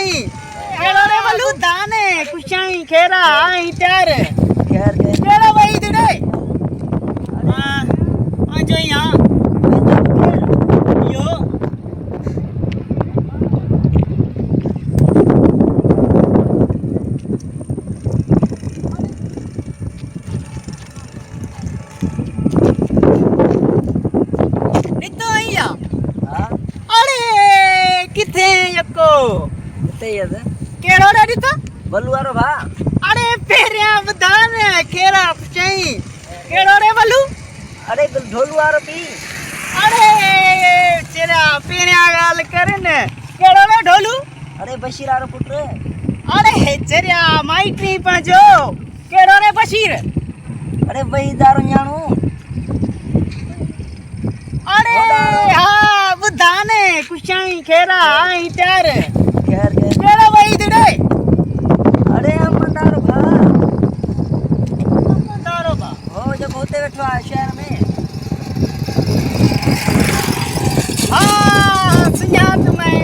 पुछाई केड़ो रे बलू दाने पुछाई खेरा आई त्यार खैर के केड़ो वही दिड़े हां जो यहां यो नितो आया हां अरे किथे यको ते ये केड़ो रे नितो बल्लू वारो भा अरे पेरिया बदाने केड़ा पुछाई केड़ो रे बलू अरे ढोलू वारो पी अरे तेरा पेरिया गाल करे ने केड़ो रे ढोलू अरे बशीर वारो पुत्र अरे तेरा माइटी पाजो केड़ो रे बशीर अरे वही दारो न्याणू अरे हां बदाने कुछाई खेरा आई त्यार खैर के केड़ो वही दिड़े अरे हम दारो भा दारो बा हो जो होते बैठो आ शहर में हां सियात में